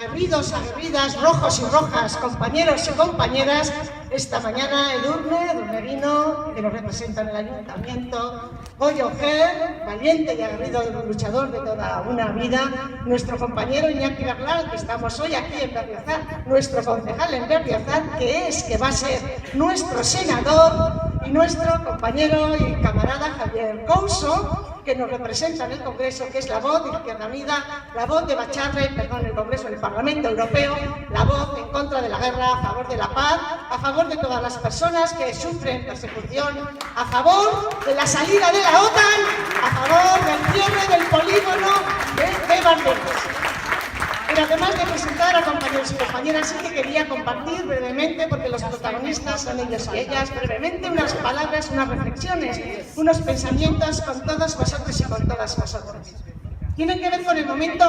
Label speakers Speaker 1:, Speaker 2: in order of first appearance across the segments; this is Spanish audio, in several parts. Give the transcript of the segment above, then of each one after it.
Speaker 1: aguerridos, aguerridas, rojos y rojas, compañeros y compañeras, esta mañana Edurne Guino, que nos representa en el Ayuntamiento, Goyo Ger, valiente y aguerrido luchador de toda una vida, nuestro compañero Iñaki Berlán, que estamos hoy aquí en Berriozar, nuestro concejal en Berriozar, que va a ser nuestro senador, y nuestro compañero y camarada Javier Couso, que nos representa en el Congreso, que es la voz de Izquierda Unida, la voz de Bacharre, perdón, el Congreso del Parlamento Europeo, la voz en contra de la guerra, a favor de la paz, a favor de todas las personas que sufren persecución, a favor de la salida de la OTAN, a favor del cierre del polígono de Bardenas. Pero además de presentar a compañeros y compañeras, sí que quería compartir brevemente, porque los protagonistas son ellos y ellas, brevemente unas palabras, unas reflexiones, unos pensamientos con todos vosotros y con todas vosotras. Tienen que ver con el momento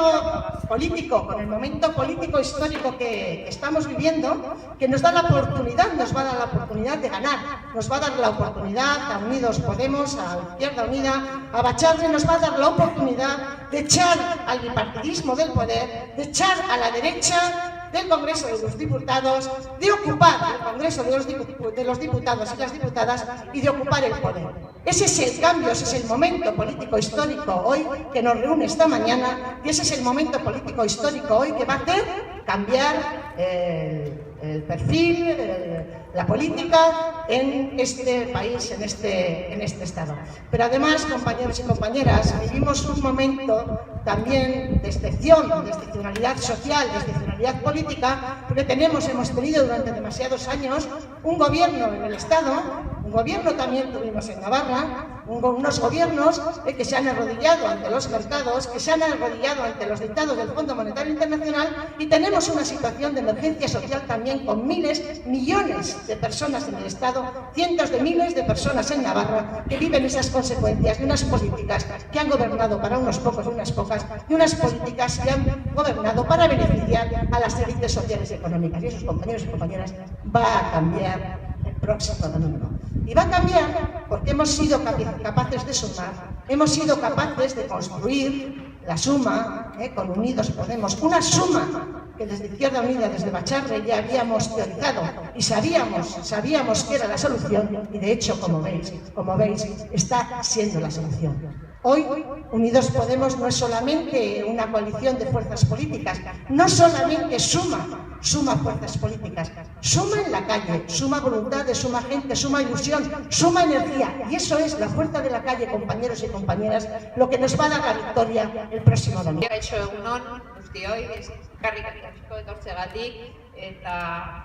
Speaker 1: político histórico que estamos viviendo, que nos da la oportunidad, nos va a dar la oportunidad de ganar, nos va a dar la oportunidad a Unidos Podemos, a Izquierda Unida, a Bacharre, nos va a dar la oportunidad de echar al bipartidismo del poder, de echar a la derecha del Congreso de los Diputados, de ocupar el Congreso de los Diputados y las Diputadas y de ocupar el poder. Ese es el cambio, ese es el momento político histórico hoy que nos reúne esta mañana, y ese es el momento político histórico hoy que va a hacer cambiar el perfil, la política en este país, en este Estado. Pero además, compañeros y compañeras, vivimos un momento también de excepcionalidad social, de excepcionalidad política, porque hemos tenido durante demasiados años un gobierno en el Estado, un gobierno también tuvimos en Navarra, unos gobiernos que se han arrodillado ante los mercados, que se han arrodillado ante los dictados del Fondo Monetario Internacional, y tenemos una situación de emergencia social también con millones de personas en el Estado, cientos de miles de personas en Navarra que viven esas consecuencias de unas políticas que han gobernado para unos pocos y unas pocas, y unas políticas que han gobernado para beneficiar a las élites sociales y económicas. Y esos, compañeros y compañeras, va a cambiar el próximo domingo. Y va a cambiar porque hemos sido capaces de sumar, hemos sido capaces de construir la suma, con Unidos Podemos, una suma que desde Izquierda Unida, desde Bacharre, ya habíamos teorizado y sabíamos que era la solución, y de hecho, como veis, está siendo la solución. Hoy, Unidos Podemos no es solamente una coalición de fuerzas políticas, no solamente suma fuerzas políticas, suma en la calle, suma voluntades, suma gente, suma ilusión, suma energía, y eso es la fuerza de la calle, compañeros y compañeras, lo que nos va a dar la victoria el próximo domingo.
Speaker 2: Eskerrik asko etortzeagatik, eta,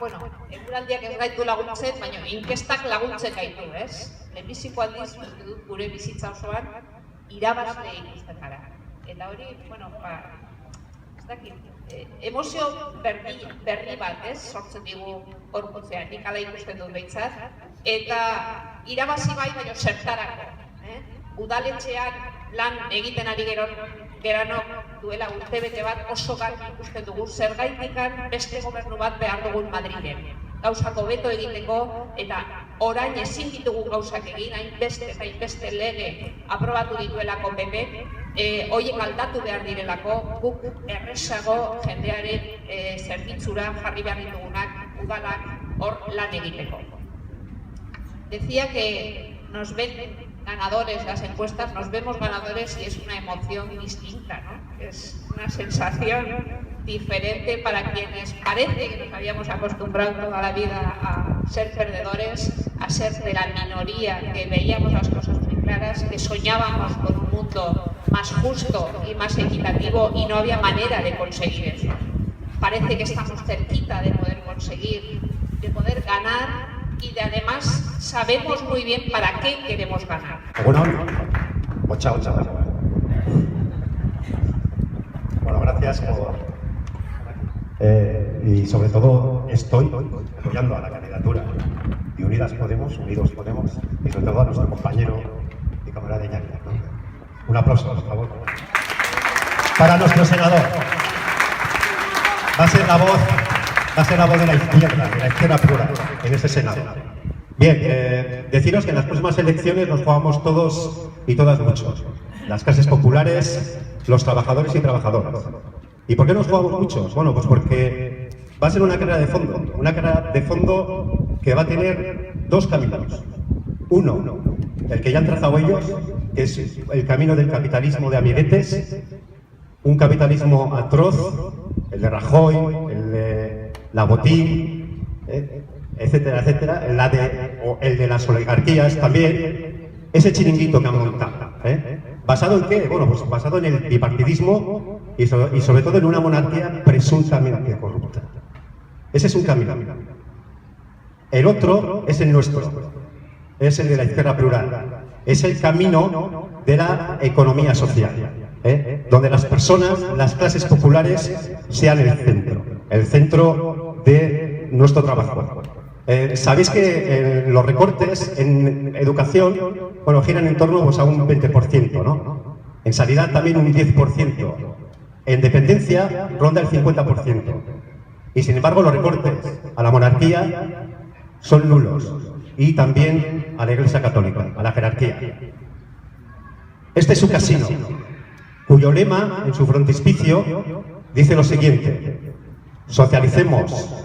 Speaker 2: eguraldiak ez gaitu laguntzen, baina inkestak laguntzen gaitu, ez? Lehenbiziko aldiz, uste dut, gure bizitza osoan, irabazle ikusten gara. Eta hori, ez dakit, emozio berri bat, ez? Sortzen digu gorputzean, nik ala ikusten dut behintzat, eta irabazi bai, baina zertarako. Udaletxeak lan egiten ari geranok duela urtebete bat oso garbi ikusten dugu zergaitikan beste gobernu bat behar dugun Madrilen. Gauzak hobeto egiteko, eta orain ezin ditugu gauzak egin, hainbeste lege aprobatu dituelako PP, horiek aldatu behar direlako, guk errezago jendearen zerbitzura jarri behar ditugunak udalak hor lan egiteko. Decía que nos ven ganadores, las encuestas, nos vemos ganadores y es una emoción distinta, ¿no? Es una sensación diferente para quienes parece que nos habíamos acostumbrado toda la vida a ser perdedores, a ser de la minoría, que veíamos las cosas muy claras, que soñábamos con un mundo más justo y más equitativo y no había manera de conseguir eso. Parece que estamos cerquita de poder conseguir, de poder ganar, y de además sabemos muy bien para qué queremos ganar.
Speaker 3: Bueno, gracias y sobre todo estoy apoyando a la candidatura de Unidos Podemos y sobre todo a nuestro compañero y camarada Iñaki. Un aplauso, por favor. Para nuestro senador. Va a ser la voz de la izquierda pura en ese Senado. Bien, deciros que en las próximas elecciones nos jugamos todos y todas mucho. Las clases populares, los trabajadores y trabajadoras. ¿Y por qué nos jugamos muchos? Bueno, pues porque va a ser una carrera de fondo que va a tener dos caminos. Uno, el que ya han trazado ellos, que es el camino del capitalismo de amiguetes, un capitalismo atroz, el de Rajoy, el de la Botín, etcétera, etcétera, el de las oligarquías también, ese chiringuito que han montado. ¿Basado en qué? Bueno, pues basado en el bipartidismo y sobre todo en una monarquía presuntamente corrupta. Ese es un camino. El otro es el nuestro, es el de la izquierda plural, es el camino de la economía social, donde las personas, las clases populares sean el centro de nuestro trabajo. Sabéis que los recortes en educación, bueno, giran en torno pues, a un 20%, ¿no? En sanidad también un 10%. En dependencia ronda el 50%. Y sin embargo los recortes a la monarquía son nulos. Y también a la Iglesia Católica, a la jerarquía. Este es su casino, cuyo lema, en su frontispicio, dice lo siguiente: socialicemos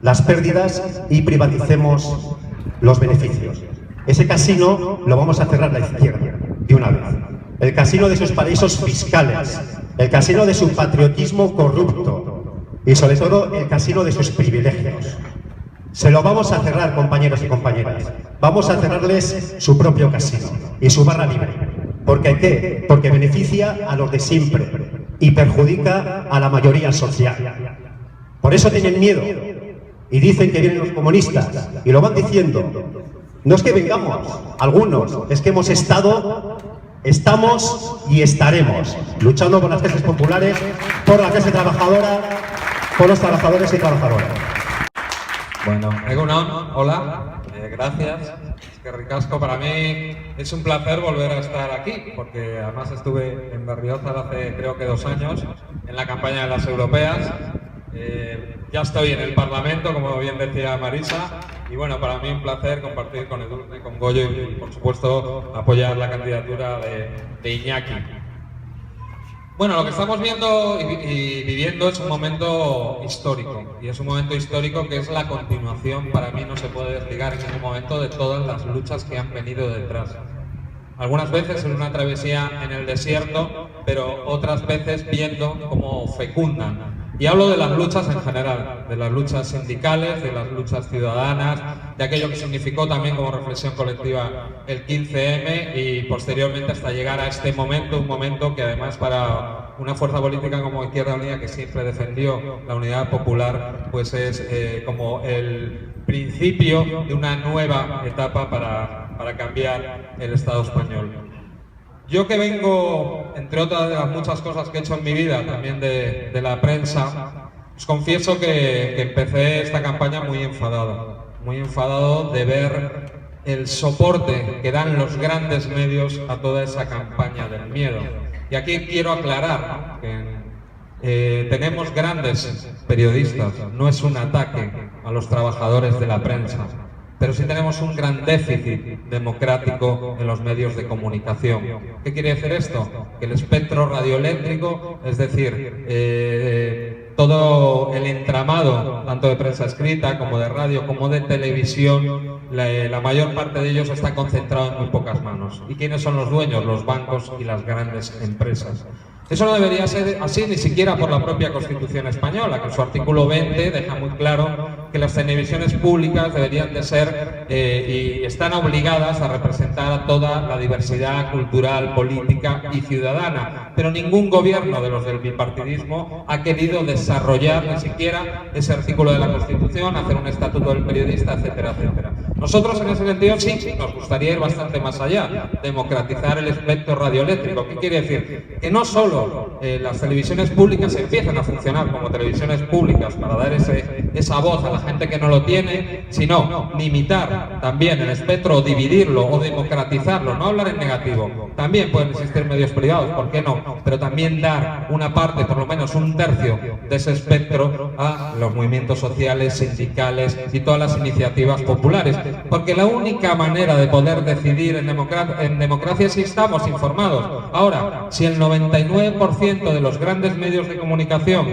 Speaker 3: las pérdidas y privaticemos los beneficios. Ese casino lo vamos a cerrar la izquierda, de una vez. El casino de sus paraísos fiscales, el casino de su patriotismo corrupto y sobre todo el casino de sus privilegios. Se lo vamos a cerrar, compañeros y compañeras. Vamos a cerrarles su propio casino y su barra libre. ¿Por qué? Porque beneficia a los de siempre y perjudica a la mayoría social. Por eso tienen miedo y dicen que vienen los comunistas y lo van diciendo. No es que vengamos, algunos, es que hemos estado, estamos y estaremos luchando por las clases populares, por la clase trabajadora, por los trabajadores y trabajadoras.
Speaker 4: Bueno, Egunon, hola, gracias. Es que ricasco, para mí es un placer volver a estar aquí, porque además estuve en Berriozar hace creo que 2 años, en la campaña de las europeas. Ya estoy en el Parlamento, como bien decía Marisa, y bueno, para mí un placer compartir con Edurne, con Goyo y por supuesto apoyar la candidatura de Iñaki. Bueno, lo que estamos viendo y viviendo es un momento histórico, y es un momento histórico que es la continuación, para mí no se puede desligar en ningún momento, de todas las luchas que han venido detrás. Algunas veces en una travesía en el desierto, pero otras veces viendo cómo fecundan. Y hablo de las luchas en general, de las luchas sindicales, de las luchas ciudadanas, de aquello que significó también como reflexión colectiva el 15M y posteriormente hasta llegar a este momento, un momento que además para una fuerza política como Izquierda Unida, que siempre defendió la unidad popular, pues es como el principio de una nueva etapa para cambiar el Estado español. Yo que vengo, entre otras de las muchas cosas que he hecho en mi vida, también de la prensa, os confieso que empecé esta campaña muy enfadado de ver el soporte que dan los grandes medios a toda esa campaña del miedo. Y aquí quiero aclarar que tenemos grandes periodistas, no es un ataque a los trabajadores de la prensa, pero sí tenemos un gran déficit democrático en los medios de comunicación. ¿Qué quiere decir esto? Que el espectro radioeléctrico, es decir, todo el entramado, tanto de prensa escrita como de radio, como de televisión, la mayor parte de ellos está concentrado en muy pocas manos. ¿Y quiénes son los dueños? Los bancos y las grandes empresas. Eso no debería ser así ni siquiera por la propia Constitución española, que en su artículo 20 deja muy claro que las televisiones públicas deberían de ser y están obligadas a representar a toda la diversidad cultural, política y ciudadana. Pero ningún gobierno de los del bipartidismo ha querido desarrollar ni siquiera ese artículo de la Constitución, hacer un estatuto del periodista, etcétera, etcétera. Nosotros en ese sentido sí, nos gustaría ir bastante más allá, democratizar el espectro radioeléctrico. ¿Qué quiere decir? Que no solo las televisiones públicas empiezan a funcionar como televisiones públicas para dar esa voz a la gente que no lo tiene, sino limitar también el espectro, o dividirlo o democratizarlo, no hablar en negativo. También pueden existir medios privados, ¿por qué no? Pero también dar una parte, por lo menos un tercio de ese espectro a los movimientos sociales, sindicales y todas las iniciativas populares. porque la única manera de poder decidir en democracia es si estamos informados. Ahora, si el 99% de los grandes medios de comunicación,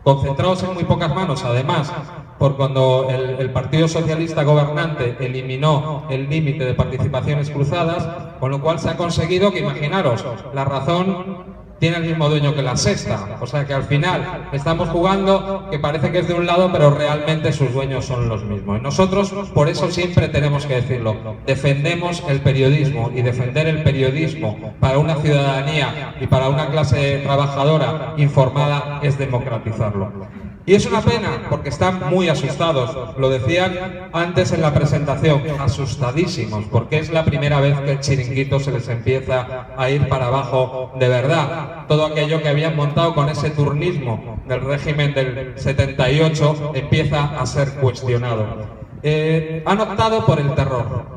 Speaker 4: concentrados en muy pocas manos, además, por cuando el Partido Socialista gobernante eliminó el límite de participaciones cruzadas, con lo cual se ha conseguido que, imaginaros, La Razón tiene el mismo dueño que La Sexta, o sea que al final estamos jugando que parece que es de un lado, pero realmente sus dueños son los mismos. Y nosotros, por eso siempre tenemos que decirlo, defendemos el periodismo, y defender el periodismo para una ciudadanía y para una clase trabajadora informada es democratizarlo. Y es una pena, porque están muy asustados, lo decían antes en la presentación, asustadísimos, porque es la primera vez que el chiringuito se les empieza a ir para abajo de verdad. Todo aquello que habían montado con ese turnismo del régimen del 78 empieza a ser cuestionado. Han optado por el terror,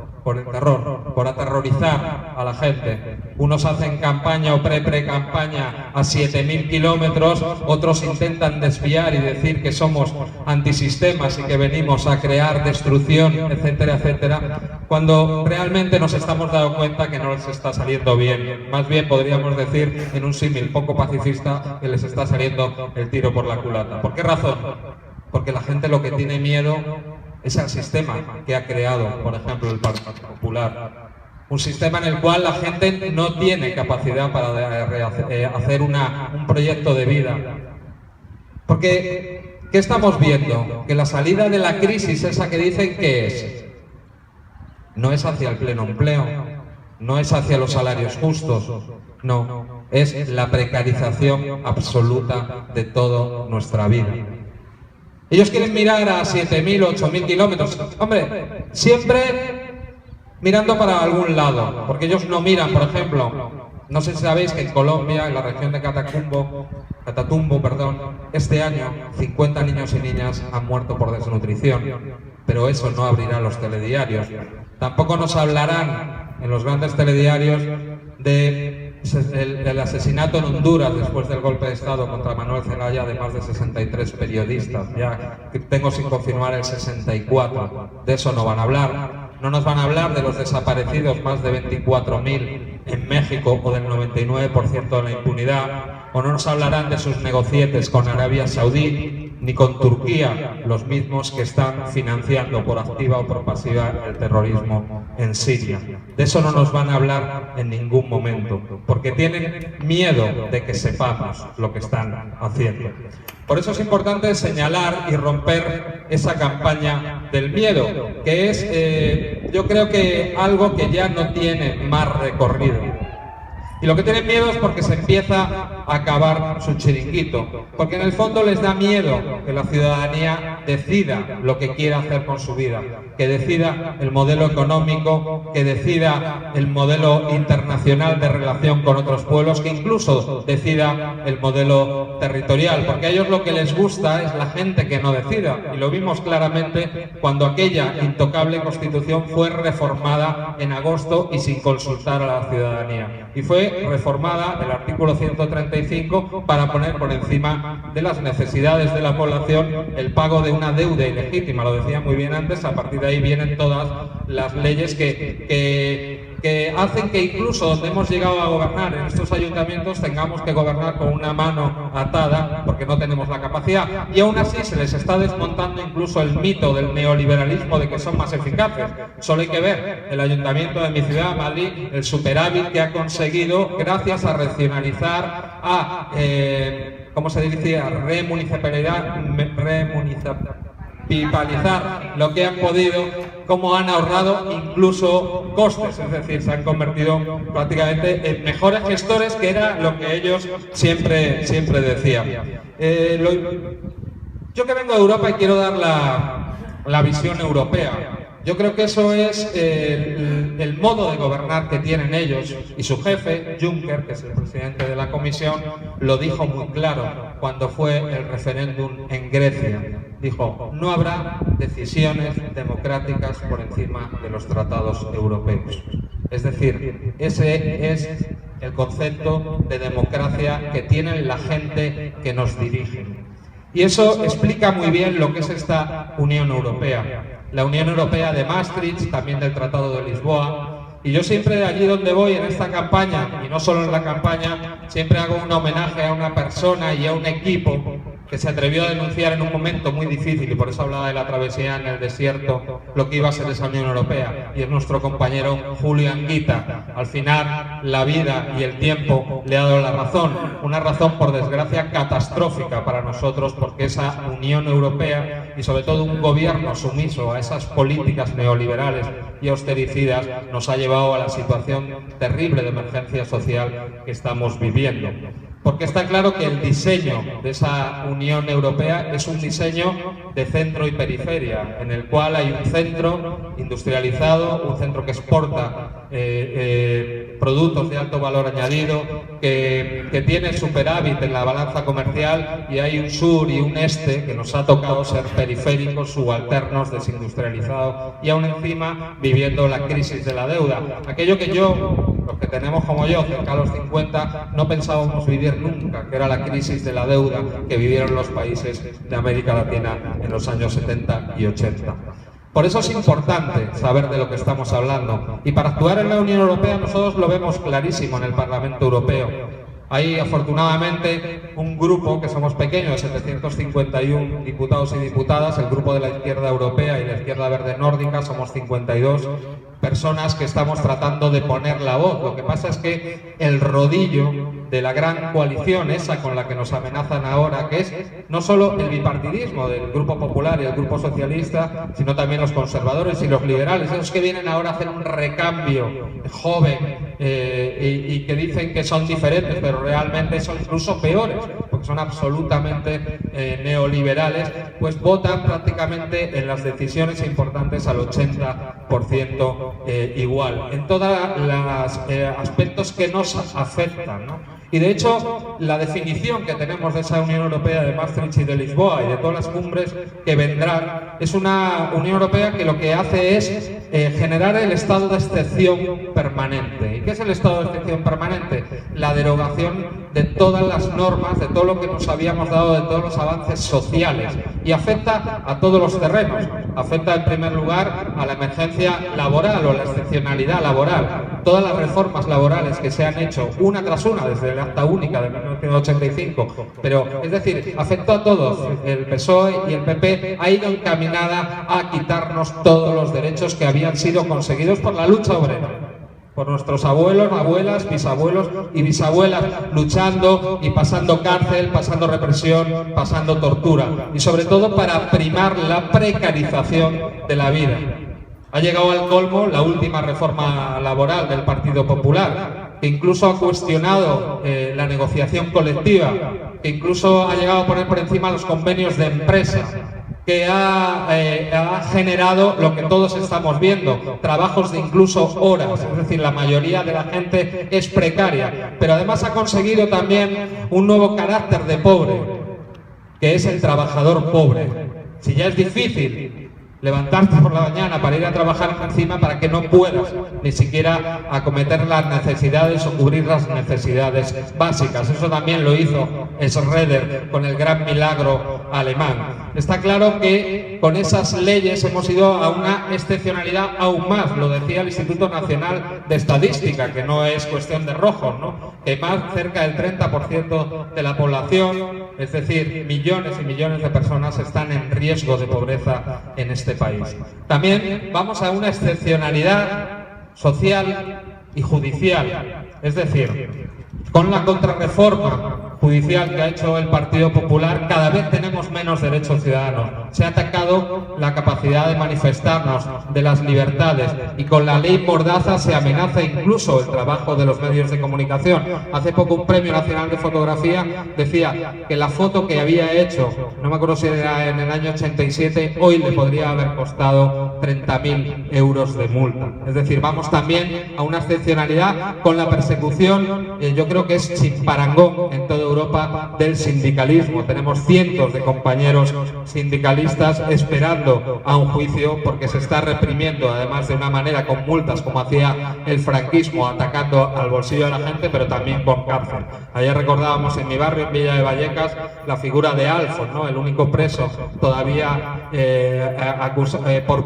Speaker 4: por aterrorizar a la gente. Unos hacen campaña o pre-campaña a 7.000 kilómetros, otros intentan desviar y decir que somos antisistemas y que venimos a crear destrucción, etcétera, etcétera, cuando realmente nos estamos dando cuenta que no les está saliendo bien. Más bien podríamos decir, en un símil poco pacifista, que les está saliendo el tiro por la culata. ¿Por qué razón? Porque la gente lo que tiene miedo es al sistema que ha creado, por ejemplo, el Partido Popular. Un sistema en el cual la gente no tiene capacidad para hacer un proyecto de vida. Porque, ¿qué estamos viendo? Que la salida de la crisis, esa que dicen que es, no es hacia el pleno empleo, no es hacia los salarios justos, no, es la precarización absoluta de toda nuestra vida. Ellos quieren mirar a 7.000 o 8.000 kilómetros. Hombre, siempre mirando para algún lado, porque ellos no miran, por ejemplo, no sé si sabéis que en Colombia, en la región de Catatumbo, este año 50 niños y niñas han muerto por desnutrición, pero eso no abrirá los telediarios. Tampoco nos hablarán en los grandes telediarios del asesinato en Honduras después del golpe de Estado contra Manuel Zelaya de más de 63 periodistas. Ya tengo sin confirmar el 64. De eso no van a hablar. No nos van a hablar de los desaparecidos, más de 24.000 en México, o del 99% de la impunidad. O no nos hablarán de sus negocietes con Arabia Saudí ni con Turquía, los mismos que están financiando por activa o por pasiva el terrorismo en Siria. De eso no nos van a hablar en ningún momento, porque tienen miedo de que sepamos lo que están haciendo. Por eso es importante señalar y romper esa campaña del miedo, que es, yo creo que algo que ya no tiene más recorrido. Y lo que tienen miedo es porque se empieza a acabar su chiringuito, porque en el fondo les da miedo que la ciudadanía decida lo que quiere hacer con su vida, que decida el modelo económico, que decida el modelo internacional de relación con otros pueblos, que incluso decida el modelo territorial, porque a ellos lo que les gusta es la gente que no decida, y lo vimos claramente cuando aquella intocable Constitución fue reformada en agosto y sin consultar a la ciudadanía. Y fue reformada el artículo 135 para poner por encima de las necesidades de la población el pago de una deuda ilegítima. Lo decía muy bien antes, a partir de ahí vienen todas las leyes que hacen que incluso donde hemos llegado a gobernar en estos ayuntamientos tengamos que gobernar con una mano atada porque no tenemos la capacidad, y aún así se les está desmontando incluso el mito del neoliberalismo de que son más eficaces. Solo hay que ver el ayuntamiento de mi ciudad, Madrid, el superávit que ha conseguido gracias a racionalizar, a ¿cómo se dice? Remunicipalizar lo que han podido, cómo han ahorrado incluso costes, es decir, se han convertido prácticamente en mejores gestores, que era lo que ellos siempre decían. Yo que vengo de Europa y quiero dar la visión europea. Yo creo que eso es el modo de gobernar que tienen ellos, y su jefe, Juncker, que es el presidente de la Comisión, lo dijo muy claro cuando fue el referéndum en Grecia. Dijo, no habrá decisiones democráticas por encima de los tratados europeos. Es decir, ese es el concepto de democracia que tienen la gente que nos dirige. Y eso explica muy bien lo que es esta Unión Europea. la Unión Europea de Maastricht, también del Tratado de Lisboa. Y yo siempre, allí donde voy en esta campaña, y no solo en la campaña, siempre hago un homenaje a una persona y a un equipo que se atrevió a denunciar en un momento muy difícil, y por eso hablaba de la travesía en el desierto, lo que iba a ser esa Unión Europea, y es nuestro compañero Julio Anguita. Al final, la vida y el tiempo le ha dado la razón, una razón por desgracia catastrófica para nosotros, porque esa Unión Europea y sobre todo un gobierno sumiso a esas políticas neoliberales y austericidas nos ha llevado a la situación terrible de emergencia social que estamos viviendo. Porque está claro que el diseño de esa Unión Europea es un diseño de centro y periferia, en el cual hay un centro industrializado, un centro que exporta productos de alto valor añadido, que tiene superávit en la balanza comercial, y hay un sur y un este que nos ha tocado ser periféricos, subalternos, desindustrializados y aún encima viviendo la crisis de la deuda. Aquello que los que tenemos como yo, cerca de los 50, no pensábamos vivir nunca, que era la crisis de la deuda que vivieron los países de América Latina en los años 70 y 80. Por eso es importante saber de lo que estamos hablando. Y para actuar en la Unión Europea nosotros lo vemos clarísimo en el Parlamento Europeo. Hay afortunadamente un grupo, que somos pequeños, de 751 diputados y diputadas, el grupo de la izquierda europea y la izquierda verde nórdica, somos 52 personas que estamos tratando de poner la voz. Lo que pasa es que el rodillo de la gran coalición, esa con la que nos amenazan ahora, que es no solo el bipartidismo del Grupo Popular y el Grupo Socialista, sino también los conservadores y los liberales, esos que vienen ahora a hacer un recambio joven y que dicen que son diferentes, pero realmente son incluso peores, porque son absolutamente neoliberales, pues votan prácticamente en las decisiones importantes al 80% igual, en todos los aspectos que nos afectan, ¿no? Y de hecho, la definición que tenemos de esa Unión Europea de Maastricht y de Lisboa y de todas las cumbres que vendrán es una Unión Europea que lo que hace es generar el estado de excepción permanente. ¿Y qué es el estado de excepción permanente? La derogación de todas las normas, de todo lo que nos habíamos dado, de todos los avances sociales, y afecta a todos los terrenos. Afecta en primer lugar a la emergencia laboral o la excepcionalidad laboral. Todas las reformas laborales que se han hecho una tras una desde el Acta Única de 1985, pero es decir, afectó a todos. El PSOE y el PP ha ido encaminada a quitarnos todos los derechos que habían sido conseguidos por la lucha obrera, por nuestros abuelos, abuelas, bisabuelos y bisabuelas, luchando y pasando cárcel, pasando represión, pasando tortura, y sobre todo para primar la precarización de la vida. Ha llegado al colmo la última reforma laboral del Partido Popular, que incluso ha cuestionado la negociación colectiva, que incluso ha llegado a poner por encima los convenios de empresa, que ha generado lo que todos estamos viendo, trabajos de incluso horas, es decir, la mayoría de la gente es precaria, pero además ha conseguido también un nuevo carácter de pobre, que es el trabajador pobre. Si ya es difícil levantarte por la mañana para ir a trabajar, encima para que no puedas ni siquiera acometer las necesidades o cubrir las necesidades básicas. Eso también lo hizo Schroeder con el gran milagro alemán. Está claro que con esas leyes hemos ido a una excepcionalidad aún más, lo decía el Instituto Nacional de Estadística, que no es cuestión de rojos, ¿no? Que más cerca del 30% de la población, es decir, millones y millones de personas están en riesgo de pobreza en este país. También vamos a una excepcionalidad social y judicial, es decir, con la contrarreforma judicial que ha hecho el Partido Popular, cada vez tenemos menos derechos ciudadanos. Se ha atacado la capacidad de manifestarnos, de las libertades, y con la ley Mordaza se amenaza incluso el trabajo de los medios de comunicación. Hace poco un Premio Nacional de Fotografía decía que la foto que había hecho, no me acuerdo si era en el año 87, hoy le podría haber costado 30.000 euros de multa. Es decir, vamos también a una excepcionalidad con la persecución, yo creo que es sin parangón en toda Europa, Europa del sindicalismo. Tenemos cientos de compañeros sindicalistas esperando a un juicio porque se está reprimiendo, además de una manera con multas como hacía el franquismo, atacando al bolsillo de la gente, pero también con cárcel. Ayer recordábamos en mi barrio, en Villa de Vallecas, la figura de Alfons, ¿no? El único preso todavía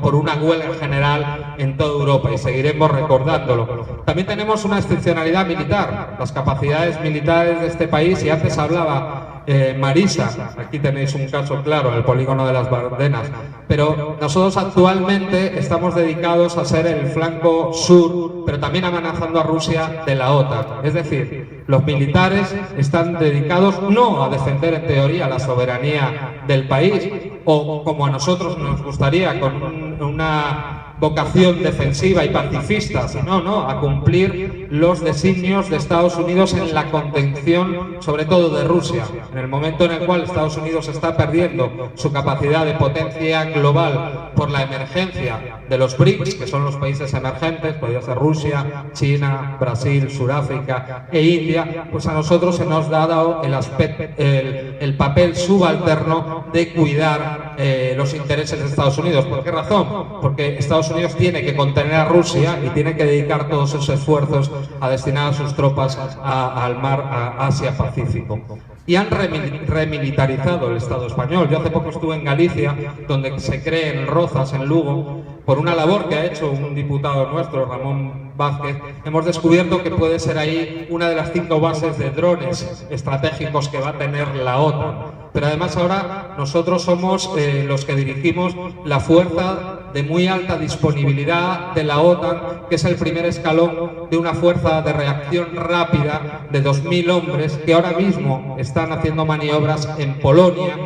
Speaker 4: por una huelga general en toda Europa, y seguiremos recordándolo. También tenemos una excepcionalidad militar, las capacidades militares de este país, y antes hablaba Marisa, aquí tenéis un caso claro, el polígono de las Bardenas, pero nosotros actualmente estamos dedicados a ser el flanco sur, pero también amenazando a Rusia de la OTAN. Es decir, los militares están dedicados no a defender en teoría la soberanía del país, o como a nosotros nos gustaría, con una vocación defensiva y pacifista, sino a cumplir los designios de Estados Unidos en la contención, sobre todo de Rusia. En el momento en el cual Estados Unidos está perdiendo su capacidad de potencia global por la emergencia de los BRICS, que son los países emergentes, podría ser Rusia, China, Brasil, Sudáfrica e India, pues a nosotros se nos ha dado el papel subalterno de cuidar los intereses de Estados Unidos. ¿Por qué razón? Porque Estados Unidos tiene que contener a Rusia y tiene que dedicar todos sus esfuerzos a destinar a sus tropas al mar, a Asia-Pacífico. Y han remilitarizado el Estado español. Yo hace poco estuve en Galicia, donde se cree en Rozas, en Lugo, por una labor que ha hecho un diputado nuestro, Ramón Vázquez. Hemos descubierto que puede ser ahí una de las 5 bases de drones estratégicos que va a tener la OTAN. Pero además ahora nosotros somos los que dirigimos la fuerza de muy alta disponibilidad de la OTAN, que es el primer escalón de una fuerza de reacción rápida de 2.000 hombres que ahora mismo están haciendo maniobras en Polonia,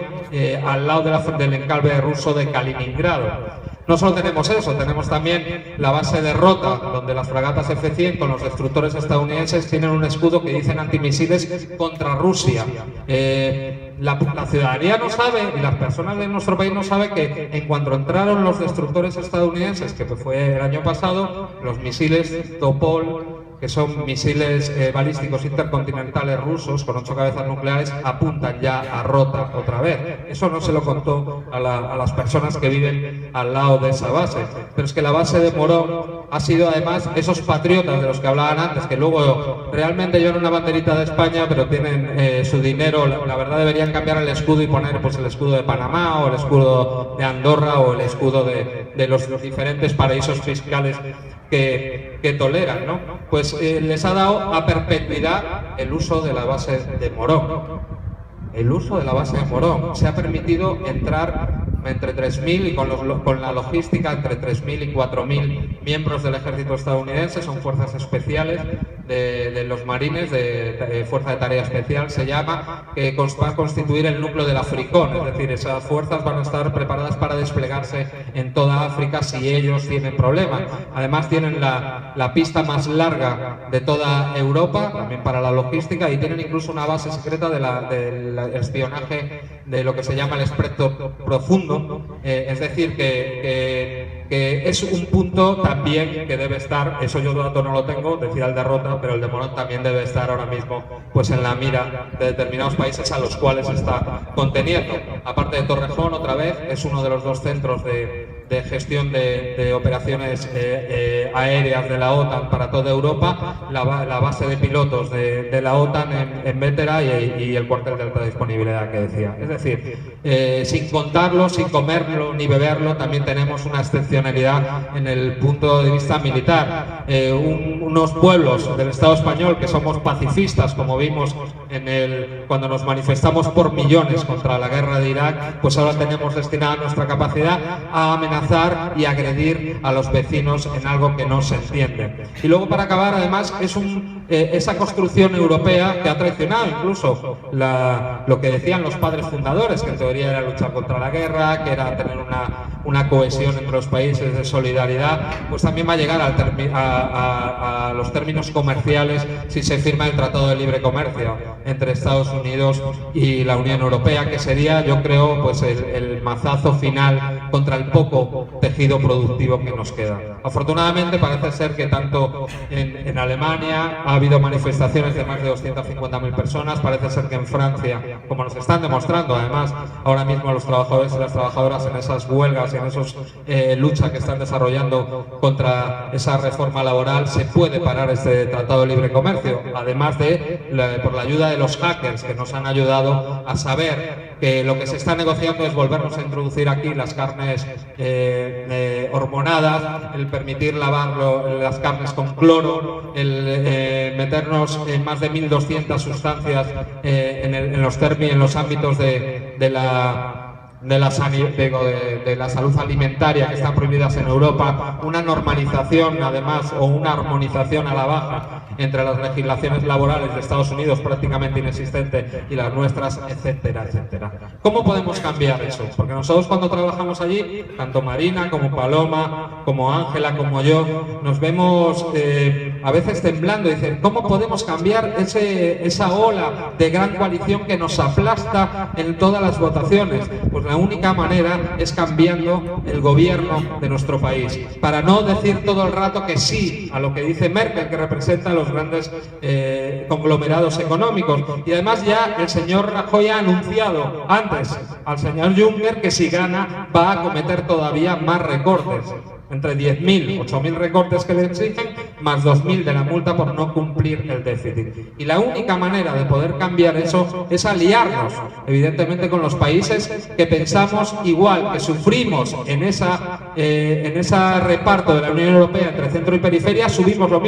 Speaker 4: al lado del enclave ruso de Kaliningrado. No solo tenemos eso, tenemos también la base de Rota, donde las fragatas F-100 con los destructores estadounidenses tienen un escudo que dicen antimisiles contra Rusia. La ciudadanía no sabe, y las personas de nuestro país no saben, que en cuanto entraron los destructores estadounidenses, que fue el año pasado, los misiles Topol, que son misiles balísticos intercontinentales rusos con 8 cabezas nucleares, apuntan ya a Rota otra vez. Eso no se lo contó a las personas que viven al lado de esa base. Pero es que la base de Morón ha sido además esos patriotas de los que hablaban antes, que luego realmente llevan una banderita de España, pero tienen su dinero. La verdad, deberían cambiar el escudo y poner pues el escudo de Panamá, o el escudo de Andorra, o el escudo de los diferentes paraísos fiscales que toleran, ¿no? Pues les ha dado a perpetuidad el uso de la base de Morón. El uso de la base de Morón. Se ha permitido entrar entre 3.000 y con la logística entre 3.000 y 4.000 miembros del ejército estadounidense. Son fuerzas especiales de los marines, de Fuerza de Tarea Especial se llama, que va a constituir el núcleo del Africón. Es decir, esas fuerzas van a estar preparadas para desplegarse en toda África si ellos tienen problemas. Además tienen la pista más larga de toda Europa, también para la logística, y tienen incluso una base secreta del espionaje de lo que se llama el espectro profundo. Es decir, que es un punto también que debe estar, eso yo dato no lo tengo, decía el de Rota, pero el de Morón también debe estar ahora mismo pues en la mira de determinados países a los cuales está conteniendo. Aparte de Torrejón, otra vez, es uno de los 2 centros de gestión de operaciones aéreas de la OTAN para toda Europa, la base de pilotos de la OTAN en Vétera y el cuartel de alta disponibilidad que decía. Es decir, sin contarlo, sin comerlo ni beberlo, también tenemos una excepcionalidad en el punto de vista militar. Unos pueblos del Estado español que somos pacifistas, como vimos cuando nos manifestamos por millones contra la guerra de Irak, pues ahora tenemos destinada nuestra capacidad a amenazar y agredir a los vecinos en algo que no se entiende. Y luego, para acabar, además, es esa construcción europea que ha traicionado incluso lo que decían los padres fundadores, que en teoría era luchar contra la guerra, que era tener una cohesión entre los países de solidaridad, pues también va a llegar a los términos comerciales si se firma el Tratado de Libre Comercio entre Estados Unidos y la Unión Europea, que sería, yo creo, pues el mazazo final contra el poco tejido productivo que nos queda. Afortunadamente parece ser que tanto en Alemania ha habido manifestaciones de más de 250.000 personas. Parece ser que en Francia, como nos están demostrando además ahora mismo los trabajadores y las trabajadoras en esas huelgas y en esas luchas que están desarrollando contra esa reforma laboral, se puede parar este Tratado de Libre Comercio, además de por la ayuda de los hackers que nos han ayudado a saber que lo que se está negociando es volvernos a introducir aquí las carnes hormonadas, el permitir lavar las carnes con cloro, el meternos en más de 1.200 sustancias en los ámbitos de la salud alimentaria que están prohibidas en Europa, una normalización además o una armonización a la baja entre las legislaciones laborales de Estados Unidos prácticamente inexistente y las nuestras, etcétera, etcétera. ¿Cómo podemos cambiar eso? Porque nosotros cuando trabajamos allí, tanto Marina como Paloma, como Ángela, como yo, nos vemos a veces temblando y dicen, ¿cómo podemos cambiar esa ola de gran coalición que nos aplasta en todas las votaciones? Pues la única manera es cambiando el gobierno de nuestro país, para no decir todo el rato que sí a lo que dice Merkel, que representa a los grandes conglomerados económicos. Y además ya el señor Rajoy ha anunciado antes al señor Juncker que si gana va a cometer todavía más recortes. Entre 10.000, 8.000 recortes que le exigen, más 2.000 de la multa por no cumplir el déficit. Y la única manera de poder cambiar eso es aliarnos, evidentemente, con los países que pensamos igual, que sufrimos en ese reparto de la Unión Europea entre centro y periferia, sufrimos lo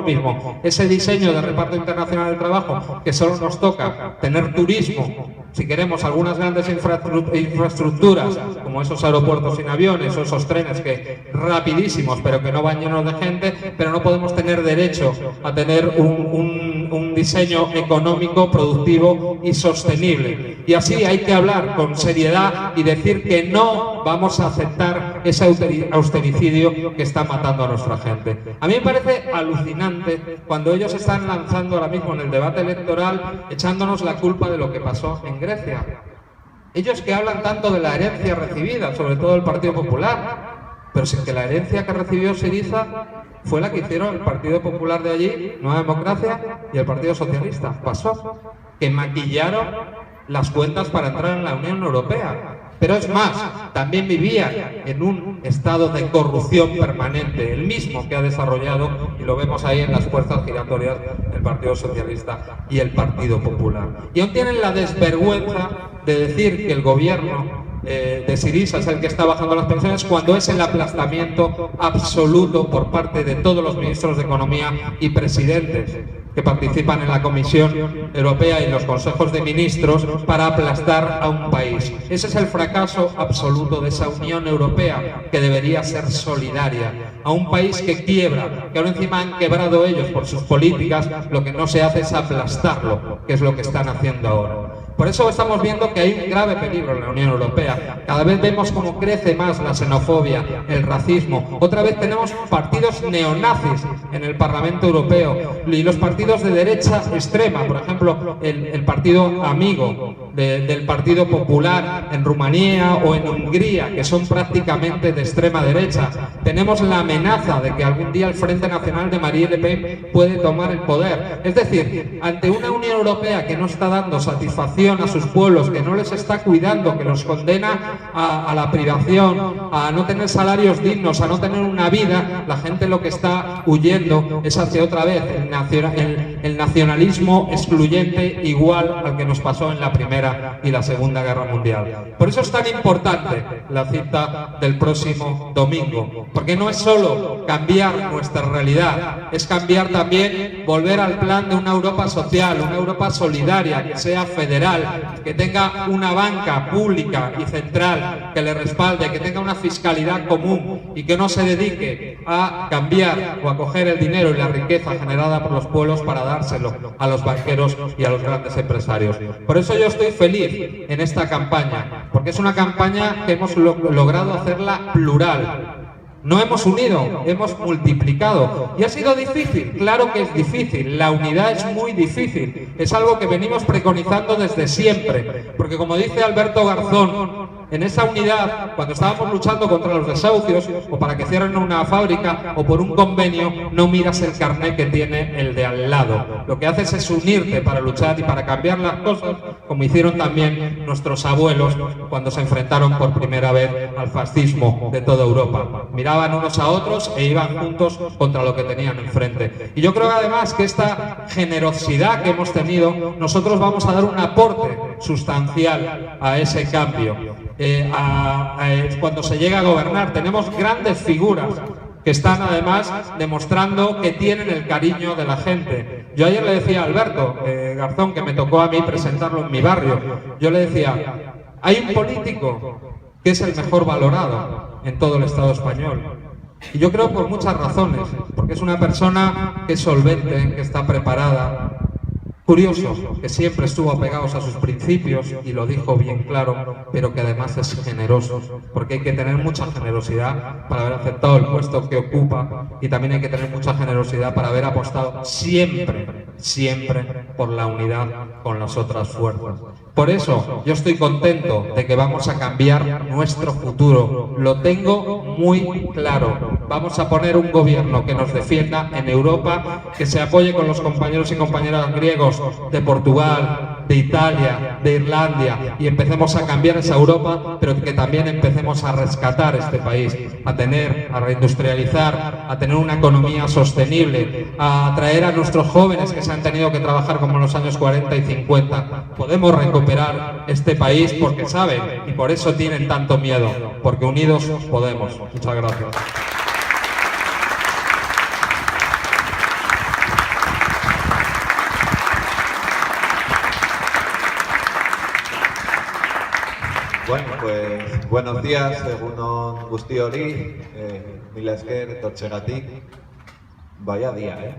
Speaker 4: mismo. Ese diseño de reparto internacional del trabajo, que solo nos toca tener turismo, si queremos algunas grandes infraestructuras, como esos aeropuertos sin aviones o esos trenes rapidísimos, pero que no van llenos de gente, pero no podemos tener derecho a tener un diseño económico, productivo y sostenible. Y así hay que hablar con seriedad y decir que no vamos a aceptar ese austericidio que está matando a nuestra gente. A mí me parece alucinante cuando ellos están lanzando ahora mismo en el debate electoral, echándonos la culpa de lo que pasó en Grecia. Ellos que hablan tanto de la herencia recibida, sobre todo el Partido Popular, pero sin que la herencia que recibió Syriza fue la que hicieron el Partido Popular de allí, Nueva Democracia, y el Partido Socialista. Pasó que maquillaron las cuentas para entrar en la Unión Europea. Pero es más, también vivían en un estado de corrupción permanente, el mismo que ha desarrollado, y lo vemos ahí en las puertas giratorias, el Partido Socialista y el Partido Popular. Y aún tienen la desvergüenza de decir que el gobierno de Syriza es el que está bajando las pensiones, cuando es el aplastamiento absoluto por parte de todos los ministros de Economía y presidentes que participan en la Comisión Europea y los consejos de ministros para aplastar a un país. Ese es el fracaso absoluto de esa Unión Europea, que debería ser solidaria. A un país que quiebra, que ahora encima han quebrado ellos por sus políticas, lo que no se hace es aplastarlo, que es lo que están haciendo ahora. Por eso estamos viendo que hay un grave peligro en la Unión Europea. Cada vez vemos cómo crece más la xenofobia, el racismo. Otra vez tenemos partidos neonazis en el Parlamento Europeo y los partidos de derecha extrema, por ejemplo, el partido amigo del Partido Popular en Rumanía o en Hungría, que son prácticamente de extrema derecha. Tenemos la amenaza de que algún día el Frente Nacional de Marine Le Pen puede tomar el poder. Es decir, ante una Unión Europea que no está dando satisfacción a sus pueblos, que no les está cuidando, que los condena a la privación, a no tener salarios dignos, a no tener una vida, la gente lo que está huyendo es hacia otra vez el nacionalismo excluyente, igual al que nos pasó en la Primera y la Segunda Guerra Mundial. Por eso es tan importante la cita del próximo domingo, porque no es solo cambiar nuestra realidad, es cambiar también, volver al plan de una Europa social, una Europa solidaria, que sea federal, que tenga una banca pública y central que le respalde, que tenga una fiscalidad común y que no se dedique a cambiar o a coger el dinero y la riqueza generada por los pueblos para dárselo a los banqueros y a los grandes empresarios. Por eso yo estoy feliz en esta campaña, porque es una campaña que hemos logrado hacerla plural. No hemos unido, hemos multiplicado. ¿Y ha sido difícil? Claro que es difícil. La unidad es muy difícil. Es algo que venimos preconizando desde siempre. Porque como dice Alberto Garzón, en esa unidad, cuando estábamos luchando contra los desahucios, o para que cierren una fábrica, o por un convenio, no miras el carné que tiene el de al lado. Lo que haces es unirte para luchar y para cambiar las cosas, como hicieron también nuestros abuelos cuando se enfrentaron por primera vez al fascismo de toda Europa. Miraban unos a otros e iban juntos contra lo que tenían enfrente. Y yo creo además que esta generosidad que hemos tenido, nosotros vamos a dar un aporte sustancial a ese cambio. Cuando se llega a gobernar, tenemos grandes figuras que están además demostrando que tienen el cariño de la gente. Yo ayer le decía a Alberto Garzón, que me tocó a mí presentarlo en mi barrio, yo le decía, hay un político que es el mejor valorado en todo el Estado español. Y yo creo por muchas razones, porque es una persona que es solvente, que está preparada, curioso, que siempre estuvo apegado a sus principios y lo dijo bien claro, pero que además es generoso, porque hay que tener mucha generosidad para haber aceptado el puesto que ocupa y también hay que tener mucha generosidad para haber apostado siempre, siempre por la unidad con las otras fuerzas. Por eso yo estoy contento de que vamos a cambiar nuestro futuro, lo tengo muy claro. Vamos a poner un gobierno que nos defienda en Europa, que se apoye con los compañeros y compañeras griegos de Portugal, de Italia, de Irlanda y empecemos a cambiar esa Europa, pero que también empecemos a rescatar este país, a reindustrializar, a tener una economía sostenible, a atraer a nuestros jóvenes que se han tenido que trabajar como en los años 40 y 50. Podemos recuperar este país porque saben y por eso tienen tanto miedo, porque unidos podemos. Muchas gracias.
Speaker 5: Bueno, pues buenos días, egunon guzti hori, mila esker, etortzegatik. Vaya día,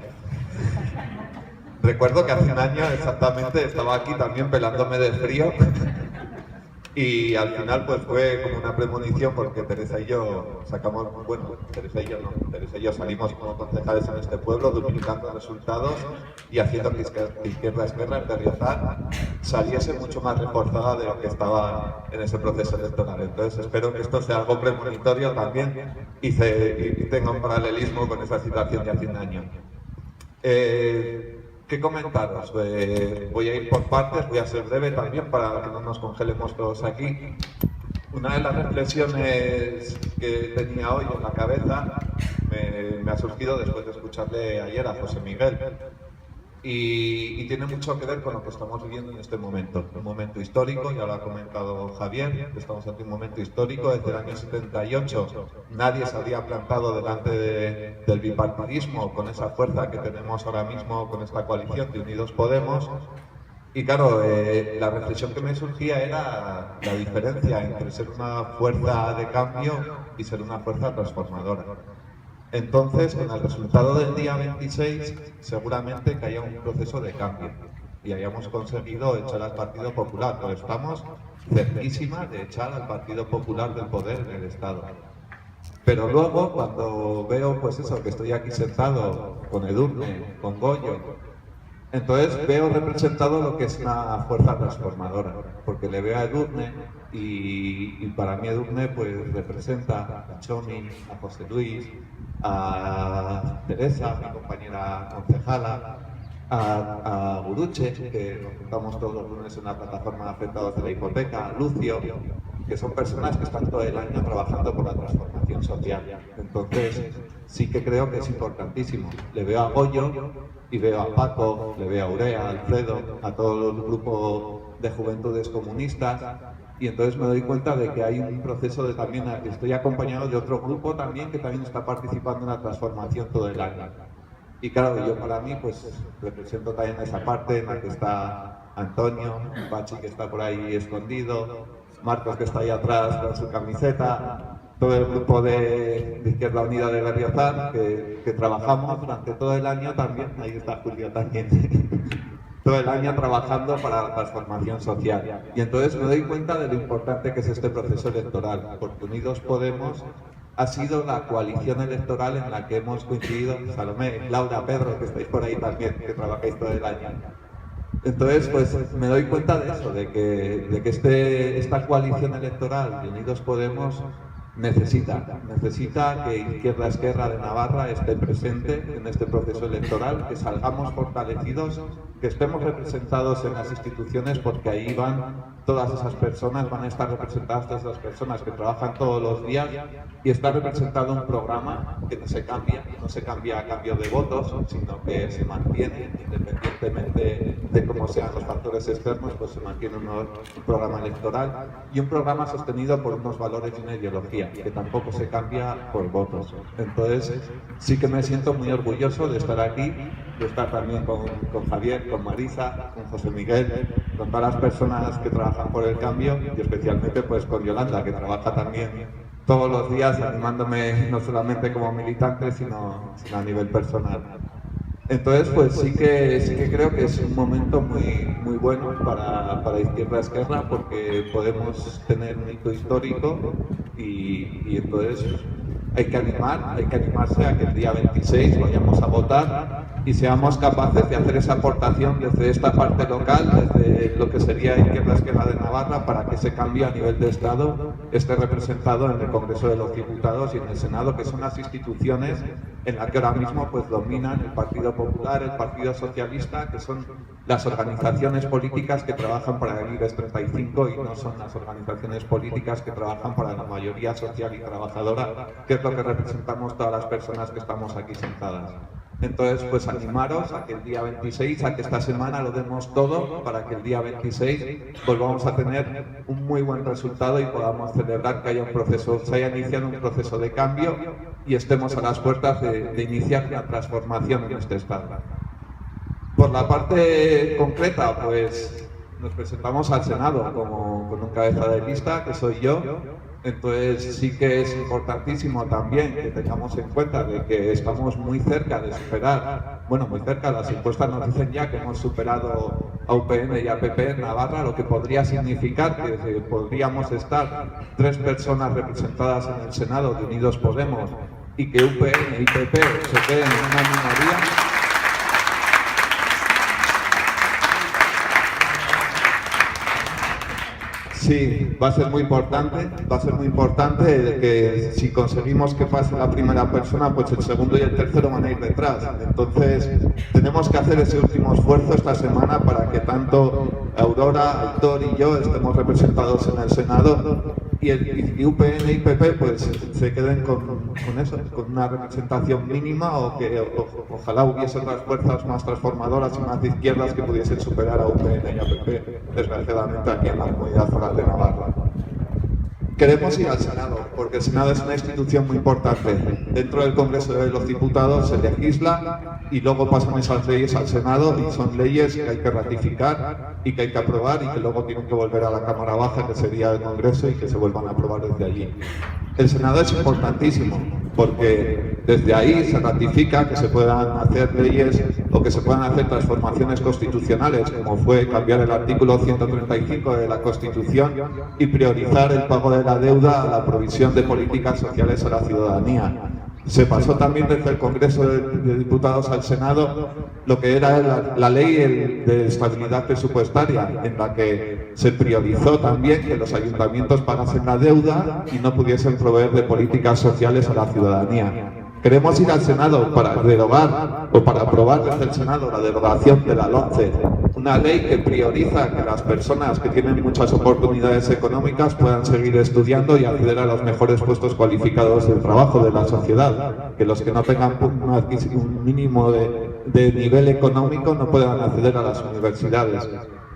Speaker 5: Recuerdo que hace un año exactamente estaba aquí también pelándome de frío y al final pues fue como una premonición porque Teresa y yo sacamos, bueno, Teresa y yo salimos como concejales en este pueblo duplicando resultados y haciendo que Izquierda Esquerra en Berriozar saliese mucho más reforzada de lo que estaba en ese proceso electoral. Entonces espero que esto sea algo premonitorio también y tenga un paralelismo con esa situación de hace un año. ¿Qué comentaros? Voy a ir por partes, voy a ser breve también para que no nos congelemos todos aquí. Una de las reflexiones que tenía hoy en la cabeza me ha surgido después de escucharle ayer a José Miguel y tiene mucho que ver con lo que estamos viviendo en este momento. Un momento histórico, ya lo ha comentado Javier, estamos ante un momento histórico. Desde el año 78 nadie se había plantado delante del bipartidismo con esa fuerza que tenemos ahora mismo con esta coalición de Unidos Podemos. Y claro, la reflexión que me surgía era la diferencia entre ser una fuerza de cambio y ser una fuerza transformadora. Entonces, con el resultado del día 26, seguramente que haya un proceso de cambio y hayamos conseguido echar al Partido Popular, pero estamos cerquísima de echar al Partido Popular del poder en el Estado. Pero luego, cuando veo pues eso, que estoy aquí sentado con Edurne, con Goyo, entonces veo representado lo que es una fuerza transformadora, porque le veo a Edurne y para mí Edurne pues representa a Chomi, a José Luis, a Teresa, mi compañera concejala, a Guruche, que nos juntamos todos los lunes en una plataforma de afectados de la hipoteca, a Lucio, que son personas que están todo el año trabajando por la transformación social. Entonces sí que creo que es importantísimo. Le veo a Goyo y veo a Paco, le veo a Urea, a Alfredo, a todo el grupo de juventudes comunistas. Y entonces me doy cuenta de que hay un proceso de también, estoy acompañado de otro grupo también que también está participando en la transformación todo el año. Y claro, yo para mí pues represento también esa parte en la que está Antonio, Pachi que está por ahí escondido, Marcos que está ahí atrás con su camiseta, todo el grupo de Izquierda Unida de Berriozar que trabajamos durante todo el año también, ahí está Julio también. Todo el año trabajando para la transformación social. Y entonces me doy cuenta de lo importante que es este proceso electoral, porque Unidos Podemos ha sido la coalición electoral en la que hemos coincidido, Salomé, Laura, Pedro, que estáis por ahí también, que trabajáis todo el año. Entonces, pues me doy cuenta de eso, de que esta coalición electoral de Unidos Podemos necesita que Izquierda Esquerra de Navarra esté presente en este proceso electoral, que salgamos fortalecidos, que estemos representados en las instituciones, porque ahí van todas esas personas, van a estar representadas todas esas personas que trabajan todos los días, y está representado un programa que no se cambia a cambio de votos, sino que se mantiene independientemente de cómo sean los factores externos, pues se mantiene un programa electoral y un programa sostenido por unos valores y una ideología que tampoco se cambia por votos. Entonces sí que me siento muy orgulloso de estar aquí, de estar también con Javier, con Marisa, con José Miguel, con todas las personas que trabajan por el cambio, y especialmente pues con Yolanda, que trabaja también todos los días animándome, no solamente como militante, sino a nivel personal. Entonces, pues sí que creo que es un momento muy bueno para Izquierda Esquerra, porque podemos tener un hito histórico y entonces hay que animarse a que el día 26 vayamos a votar y seamos capaces de hacer esa aportación desde esta parte local, desde lo que sería Izquierda Esquerra de Navarra, para que ese cambio a nivel de Estado esté representado en el Congreso de los Diputados y en el Senado, que son las instituciones en las que ahora mismo pues dominan el Partido Popular, el Partido Socialista, que son las organizaciones políticas que trabajan para el IBEX 35 y no son las organizaciones políticas que trabajan para la mayoría social y trabajadora, que es lo que representamos todas las personas que estamos aquí sentadas. Entonces, pues animaros a que el día 26, a que esta semana lo demos todo para que el día 26 volvamos a tener un muy buen resultado y podamos celebrar que haya un proceso, se haya iniciado un proceso de cambio y estemos a las puertas de iniciar una transformación en este Estado. Por la parte concreta, pues nos presentamos al Senado con un cabeza de lista, que soy yo. Entonces sí que es importantísimo también que tengamos en cuenta de que estamos muy cerca de superar, muy cerca, las encuestas nos dicen ya que hemos superado a UPN y a PP en Navarra, lo que podría significar que podríamos estar 3 personas representadas en el Senado de Unidos Podemos y que UPN y PP se queden en una minoría. Sí, va a ser muy importante que si conseguimos que pase la primera persona, pues el segundo y el tercero van a ir detrás. Entonces, tenemos que hacer ese último esfuerzo esta semana para que tanto Aurora, Aitor y yo estemos representados en el Senado y UPN y PP pues se queden con eso, con una representación mínima, o que ojalá hubiese otras fuerzas más transformadoras y más de izquierdas que pudiesen superar a UPN y a PP, desgraciadamente aquí en la comunidad foral de Navarra. Queremos ir al Senado, porque el Senado es una institución muy importante. Dentro del Congreso de los Diputados se legisla y luego pasan esas leyes al Senado, y son leyes que hay que ratificar y que hay que aprobar y que luego tienen que volver a la Cámara Baja, que sería el Congreso, y que se vuelvan a aprobar desde allí. El Senado es importantísimo porque desde ahí se ratifica que se puedan hacer leyes o que se puedan hacer transformaciones constitucionales, como fue cambiar el artículo 135 de la Constitución y priorizar el pago de la deuda a la provisión de políticas sociales a la ciudadanía. Se pasó también desde el Congreso de Diputados al Senado lo que era la ley de estabilidad presupuestaria, en la que se priorizó también que los ayuntamientos pagasen la deuda y no pudiesen proveer de políticas sociales a la ciudadanía. Queremos ir al Senado para derogar o para aprobar desde el Senado la derogación de la LOMCE, una ley que prioriza que las personas que tienen muchas oportunidades económicas puedan seguir estudiando y acceder a los mejores puestos cualificados de trabajo de la sociedad, que los que no tengan un mínimo de nivel económico no puedan acceder a las universidades.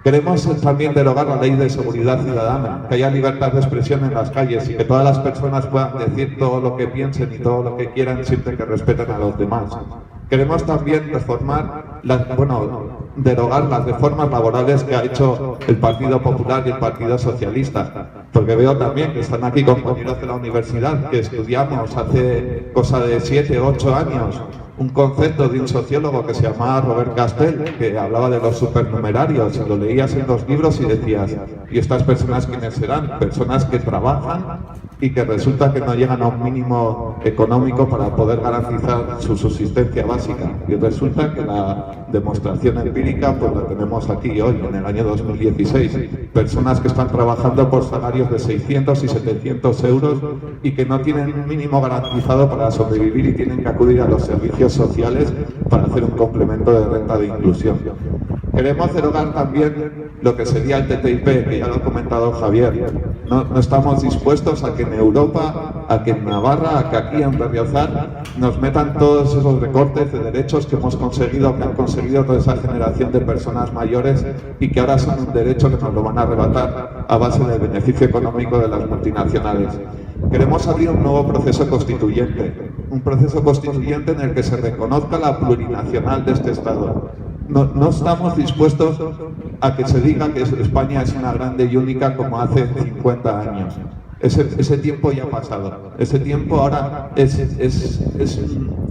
Speaker 5: Queremos también derogar la ley de seguridad ciudadana, que haya libertad de expresión en las calles y que todas las personas puedan decir todo lo que piensen y todo lo que quieran siempre que respeten a los demás. Queremos también derogar las reformas laborales que ha hecho el Partido Popular y el Partido Socialista, porque veo también que están aquí compañeros de la universidad que estudiamos hace cosa de 7 o 8 años un concepto de un sociólogo que se llamaba Robert Castell, que hablaba de los supernumerarios, y lo leías en los libros y decías, ¿y estas personas quiénes serán? Personas que trabajan y que resulta que no llegan a un mínimo económico para poder garantizar su subsistencia básica. Y resulta que la demostración empírica pues la tenemos aquí hoy, en el año 2016. Personas que están trabajando por salarios de 600 y 700 euros y que no tienen un mínimo garantizado para sobrevivir y tienen que acudir a los servicios sociales para hacer un complemento de renta de inclusión. Queremos derogar también lo que sería el TTIP, que ya lo ha comentado Javier. No estamos dispuestos a que en Europa, a que en Navarra, a que aquí en Berriozar nos metan todos esos recortes de derechos que hemos conseguido, que han conseguido toda esa generación de personas mayores y que ahora son un derecho que nos lo van a arrebatar a base del beneficio económico de las multinacionales. Queremos abrir un nuevo proceso constituyente en el que se reconozca la plurinacional de este Estado. No estamos dispuestos a que se diga que España es una grande y única como hace 50 años. Ese tiempo ya ha pasado. Ese tiempo ahora es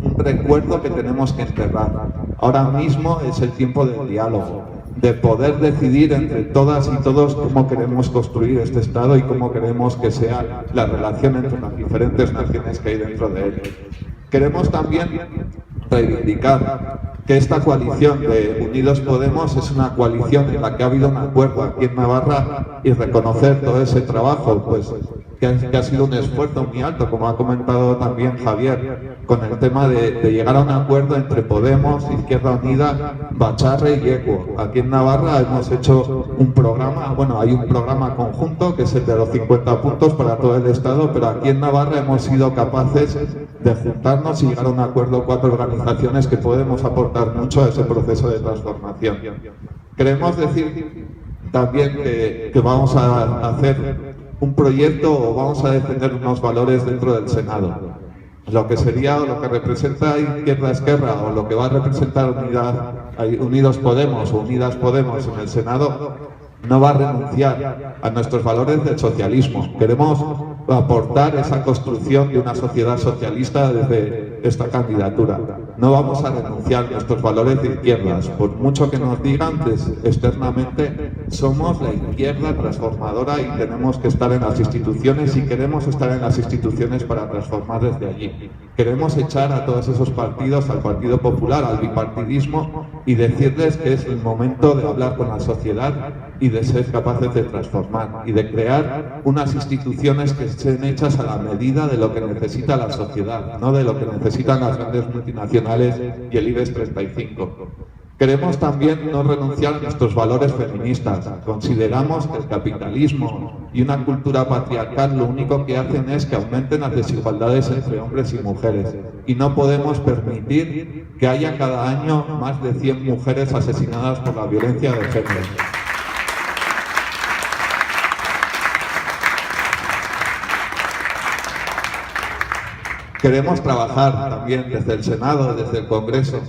Speaker 5: un recuerdo que tenemos que enterrar. Ahora mismo es el tiempo del diálogo, de poder decidir entre todas y todos cómo queremos construir este Estado y cómo queremos que sea la relación entre las diferentes naciones que hay dentro de él. Queremos también reivindicar que esta coalición de Unidos Podemos es una coalición en la que ha habido un acuerdo aquí en Navarra y reconocer todo ese trabajo, pues que ha sido un esfuerzo muy alto, como ha comentado también Javier, con el tema de llegar a un acuerdo entre Podemos, Izquierda Unida, Bacharre y Equo. Aquí en Navarra hemos hecho un programa, bueno, hay un programa conjunto que es el de los 50 puntos para todo el Estado, pero aquí en Navarra hemos sido capaces de juntarnos y llegar a un acuerdo 4 organizaciones que podemos aportar mucho a ese proceso de transformación. Queremos decir también que vamos a hacer un proyecto o vamos a defender unos valores dentro del Senado. Lo que sería o lo que representa Izquierda Esquerra o lo que va a representar Unidos Podemos o Unidas Podemos en el Senado no va a renunciar a nuestros valores del socialismo. Queremos aportar esa construcción de una sociedad socialista desde esta candidatura. No vamos a renunciar a nuestros valores de izquierdas, por mucho que nos digan externamente, somos la izquierda transformadora y tenemos que estar en las instituciones y queremos estar en las instituciones para transformar desde allí. Queremos echar a todos esos partidos, al Partido Popular, al bipartidismo y decirles que es el momento de hablar con la sociedad y de ser capaces de transformar y de crear unas instituciones que estén hechas a la medida de lo que necesita la sociedad, no de lo que necesitan las grandes multinacionales y el IBEX 35. Queremos también no renunciar a nuestros valores feministas. Consideramos que el capitalismo y una cultura patriarcal lo único que hacen es que aumenten las desigualdades entre hombres y mujeres. Y no podemos permitir que haya cada año más de 100 mujeres asesinadas por la violencia de género. Queremos trabajar también desde el Senado, desde el Congreso,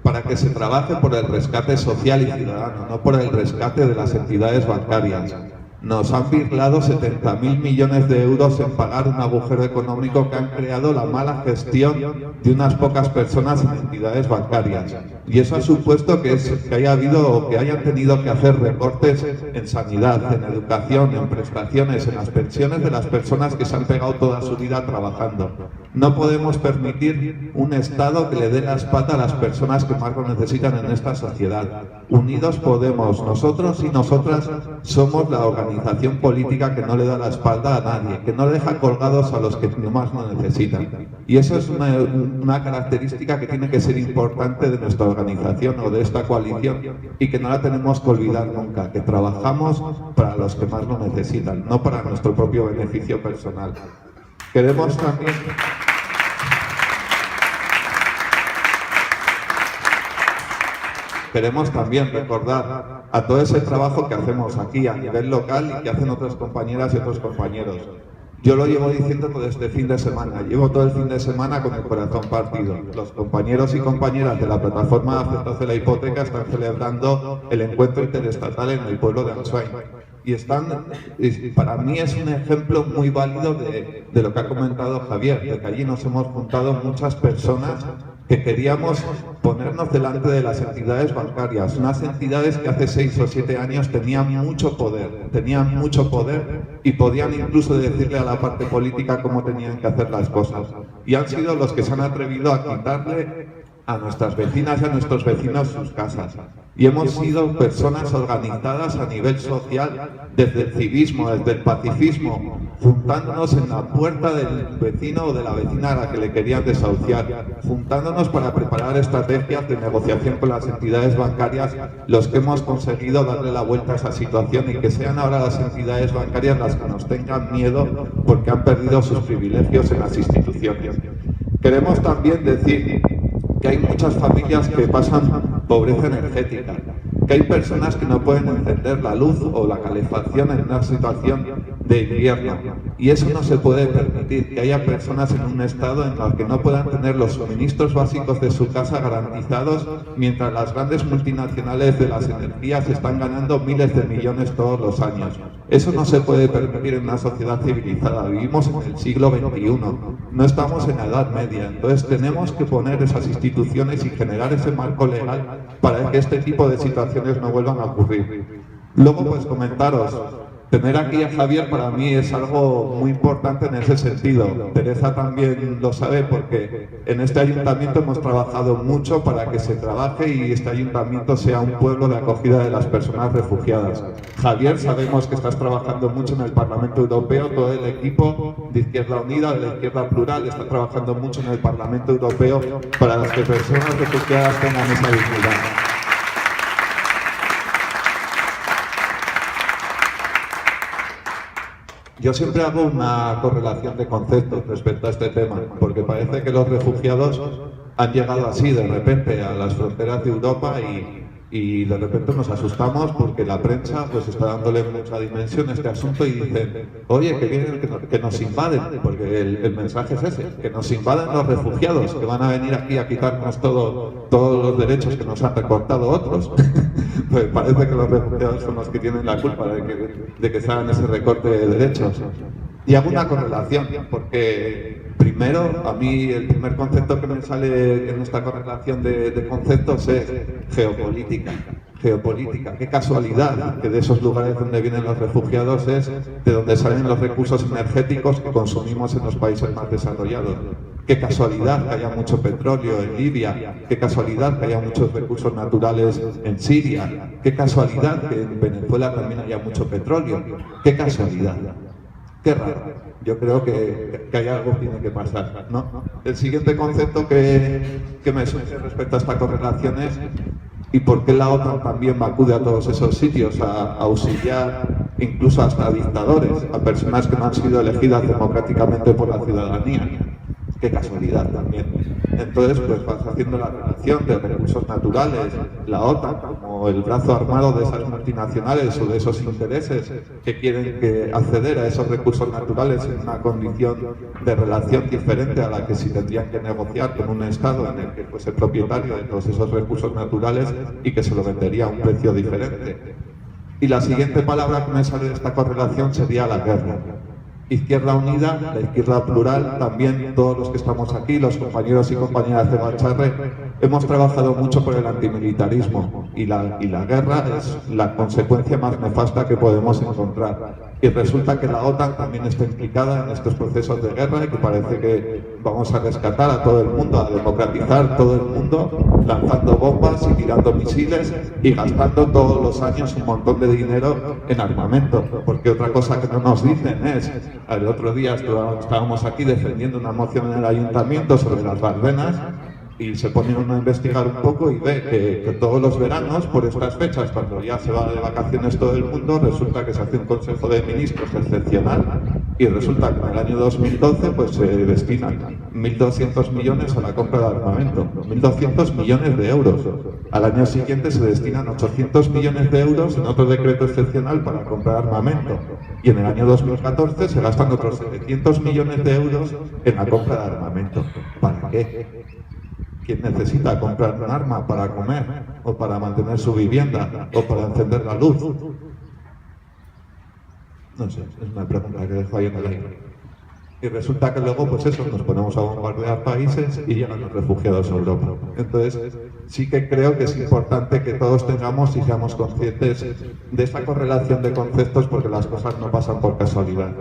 Speaker 5: para que se trabaje por el rescate social y ciudadano, no por el rescate de las entidades bancarias. Nos han birlado 70.000 millones de euros en pagar un agujero económico que han creado la mala gestión de unas pocas personas en entidades bancarias. Y eso ha supuesto que haya habido o que hayan tenido que hacer recortes en sanidad, en educación, en prestaciones, en las pensiones de las personas que se han pegado toda su vida trabajando. No podemos permitir un Estado que le dé la espalda a las personas que más lo necesitan en esta sociedad. Unidos Podemos, nosotros y nosotras somos la organización política que no le da la espalda a nadie, que no deja colgados a los que más lo necesitan. Y eso es una característica que tiene que ser importante de nuestra organización o de esta coalición y que no la tenemos que olvidar nunca, que trabajamos para los que más lo necesitan, no para nuestro propio beneficio personal. Queremos también... Queremos también recordar a todo ese trabajo que hacemos aquí a nivel local y que hacen otras compañeras y otros compañeros. Yo lo llevo diciendo todo este fin de semana, llevo todo el fin de semana con el corazón partido. Los compañeros y compañeras de la plataforma Afectados de la Hipoteca están celebrando el encuentro interestatal en el pueblo de Ansoain. Y para mí es un ejemplo muy válido de lo que ha comentado Javier, de que allí nos hemos juntado muchas personas que queríamos ponernos delante de las entidades bancarias, unas entidades que hace 6 o 7 años tenían mucho poder y podían incluso decirle a la parte política cómo tenían que hacer las cosas. Y han sido los que se han atrevido a quitarle a nuestras vecinas y a nuestros vecinos sus casas. Y hemos sido personas organizadas a nivel social, desde el civismo, desde el pacifismo, juntándonos en la puerta del vecino o de la vecina a la que le querían desahuciar, juntándonos para preparar estrategias de negociación con las entidades bancarias, los que hemos conseguido darle la vuelta a esa situación y que sean ahora las entidades bancarias las que nos tengan miedo porque han perdido sus privilegios en las instituciones. Queremos también decir que hay muchas familias que pasan pobreza energética, que hay personas que no pueden encender la luz o la calefacción en una situación de invierno, y eso no se puede permitir, que haya personas en un estado en el que no puedan tener los suministros básicos de su casa garantizados, mientras las grandes multinacionales de las energías están ganando miles de millones todos los años. Eso no se puede permitir en una sociedad civilizada. Vivimos en el siglo XXI, no estamos en la Edad Media. Entonces tenemos que poner esas instituciones y generar ese marco legal para que este tipo de situaciones no vuelvan a ocurrir. Luego, pues comentaros, tener aquí a Javier para mí es algo muy importante en ese sentido. Teresa también lo sabe porque en este ayuntamiento hemos trabajado mucho para que se trabaje y este ayuntamiento sea un pueblo de acogida de las personas refugiadas. Javier, sabemos que estás trabajando mucho en el Parlamento Europeo, todo el equipo de Izquierda Unida, de la Izquierda Plural, está trabajando mucho en el Parlamento Europeo para que las personas refugiadas tengan esa dignidad. Yo siempre hago una correlación de conceptos respecto a este tema, porque parece que los refugiados han llegado así de repente a las fronteras de Europa y de repente nos asustamos porque la prensa pues está dándole mucha dimensión a este asunto y dicen, oye, que vienen, que nos invaden, porque el mensaje es ese, que nos invaden los refugiados, que van a venir aquí a quitarnos todos los derechos que nos han recortado otros. Pues parece que los refugiados son los que tienen la culpa de que se hagan ese recorte de derechos. Y hago una correlación, porque primero, a mí el primer concepto que me sale en esta correlación de conceptos es geopolítica. Geopolítica. Qué casualidad que de esos lugares donde vienen los refugiados es de donde salen los recursos energéticos que consumimos en los países más desarrollados. Qué casualidad que haya mucho petróleo en Libia, qué casualidad que haya muchos recursos naturales en Siria, qué casualidad que en Venezuela también haya mucho petróleo, qué casualidad. Qué raro. Yo creo que hay algo que tiene que pasar, ¿no? El siguiente concepto que me surge respecto a esta correlación es ¿y por qué la OTAN también acude a todos esos sitios a auxiliar incluso hasta a dictadores, a personas que no han sido elegidas democráticamente por la ciudadanía? Qué casualidad también. Entonces, pues vas haciendo la relación de recursos naturales, la OTAN como el brazo armado de esas multinacionales o de esos intereses que quieren acceder a esos recursos naturales en una condición de relación diferente a la que si tendrían que negociar con un Estado en el que fuese propietario de todos esos recursos naturales y que se lo vendería a un precio diferente. Y la siguiente palabra que me sale de esta correlación sería la guerra. Izquierda Unida, la Izquierda Plural, también todos los que estamos aquí, los compañeros y compañeras de Barcharre, hemos trabajado mucho por el antimilitarismo y la guerra es la consecuencia más nefasta que podemos encontrar. Y resulta que la OTAN también está implicada en estos procesos de guerra y que parece que vamos a rescatar a todo el mundo, a democratizar todo el mundo, lanzando bombas y tirando misiles y gastando todos los años un montón de dinero en armamento. Porque otra cosa que no nos dicen es, el otro día estábamos aquí defendiendo una moción en el ayuntamiento sobre las Bardenas y se pone uno a investigar un poco y ve que todos los veranos, por estas fechas, cuando ya se va de vacaciones todo el mundo, resulta que se hace un Consejo de Ministros excepcional y resulta que en el año 2012 pues se destinan 1.200 millones a la compra de armamento, 1.200 millones de euros. Al año siguiente se destinan 800 millones de euros en otro decreto excepcional para comprar armamento y en el año 2014 se gastan otros 700 millones de euros en la compra de armamento. ¿Para qué? ¿Quién necesita comprar un arma para comer, o para mantener su vivienda, o para encender la luz? No sé, es una pregunta que dejo ahí en el aire. Y resulta que luego, pues eso, nos ponemos a bombardear países y llegan los refugiados a Europa. Entonces, sí que creo que es importante que todos tengamos y seamos conscientes de esa correlación de conceptos, porque las cosas no pasan por casualidad.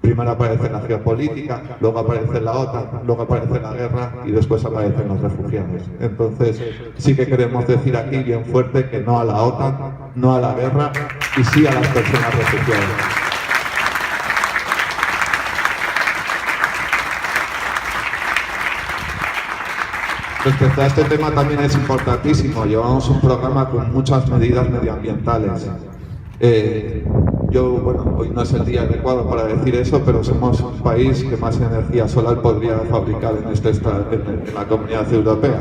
Speaker 5: Primero aparece la geopolítica, luego aparece la OTAN, luego aparece la guerra y después aparecen los refugiados. Entonces, sí que queremos decir aquí bien fuerte que no a la OTAN, no a la guerra y sí a las personas refugiadas. Respecto a este tema también es importantísimo. Llevamos un programa con muchas medidas medioambientales. Bueno, hoy no es el día adecuado para decir eso, pero somos un país que más energía solar podría fabricar en la Comunidad Europea.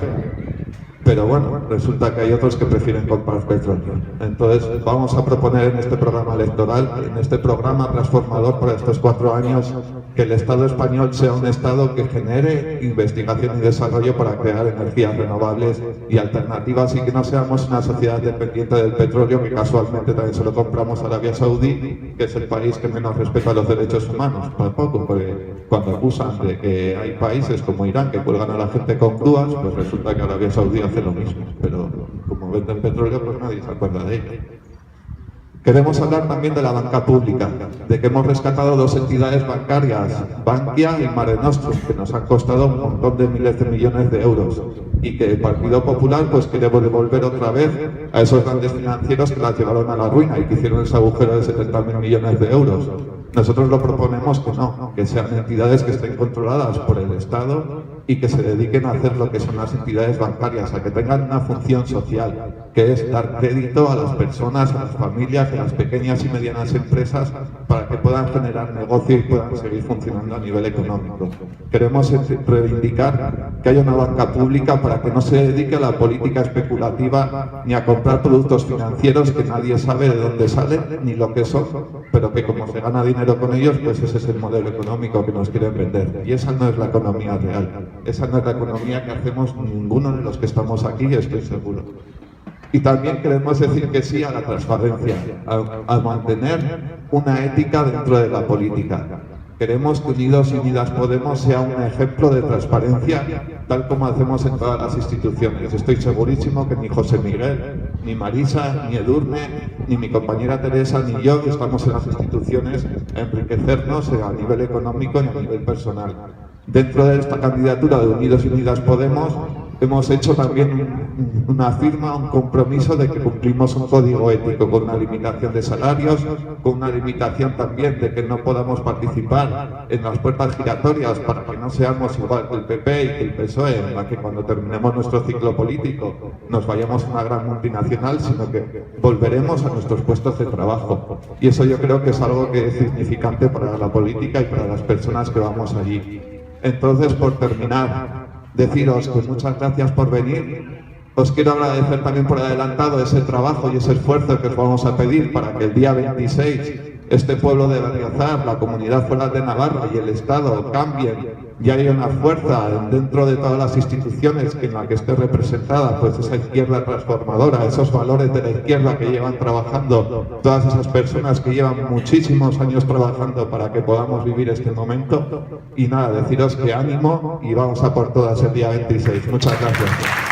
Speaker 5: Pero bueno, resulta que hay otros que prefieren comprar petróleo. Entonces vamos a proponer en este programa electoral, en este programa transformador para estos 4 años, que el Estado español sea un Estado que genere investigación y desarrollo para crear energías renovables y alternativas, y que no seamos una sociedad dependiente del petróleo, que casualmente también se lo compramos a Arabia Saudí, que es el país que menos respeta los derechos humanos. Tampoco, porque cuando acusan de que hay países como Irán que cuelgan a la gente con grúas, pues resulta que Arabia Saudí hace lo mismo, pero como venden petróleo, pues nadie se acuerda de ello. Queremos hablar también de la banca pública, de que hemos rescatado 2 entidades bancarias, Bankia y Mare Nostrum, que nos han costado un montón de miles de millones de euros, y que el Partido Popular pues quiere devolver otra vez a esos grandes financieros que las llevaron a la ruina y que hicieron ese agujero de 70.000 millones de euros. Nosotros lo proponemos que no, que sean entidades que estén controladas por el Estado y que se dediquen a hacer lo que son las entidades bancarias, a que tengan una función social, que es dar crédito a las personas, a las familias, a las pequeñas y medianas empresas, para que puedan generar negocio y puedan seguir funcionando a nivel económico. Queremos reivindicar que haya una banca pública para que no se dedique a la política especulativa ni a comprar productos financieros que nadie sabe de dónde salen ni lo que son, pero que como se gana dinero con ellos, pues ese es el modelo económico que nos quieren vender. Y esa no es la economía real. Esa no es la economía que hacemos ninguno de los que estamos aquí, estoy seguro. Y también queremos decir que sí a la transparencia, a mantener una ética dentro de la política. Queremos que Unidos y Unidas Podemos sea un ejemplo de transparencia, tal como hacemos en todas las instituciones. Estoy segurísimo que ni José Miguel, ni Marisa, ni Edurne, ni mi compañera Teresa, ni yo estamos en las instituciones a enriquecernos a nivel económico y a nivel personal. Dentro de esta candidatura de Unidos y Unidas Podemos hemos hecho también una firma, un compromiso de que cumplimos un código ético con una limitación de salarios, con una limitación también de que no podamos participar en las puertas giratorias para que no seamos igual que el PP y que el PSOE, en la que cuando terminemos nuestro ciclo político nos vayamos a una gran multinacional, sino que volveremos a nuestros puestos de trabajo. Y eso yo creo que es algo que es significante para la política y para las personas que vamos allí. Entonces, por terminar, deciros que muchas gracias por venir. Os quiero agradecer también por adelantado ese trabajo y ese esfuerzo que os vamos a pedir para que el día 26 este pueblo de Berriozar, la Comunidad Foral de Navarra y el Estado cambien y haya una fuerza dentro de todas las instituciones en la que esté representada pues esa izquierda transformadora, esos valores de la izquierda que llevan trabajando todas esas personas que llevan muchísimos años trabajando para que podamos vivir este momento. Y nada, deciros que ánimo y vamos a por todas el día 26. Muchas gracias.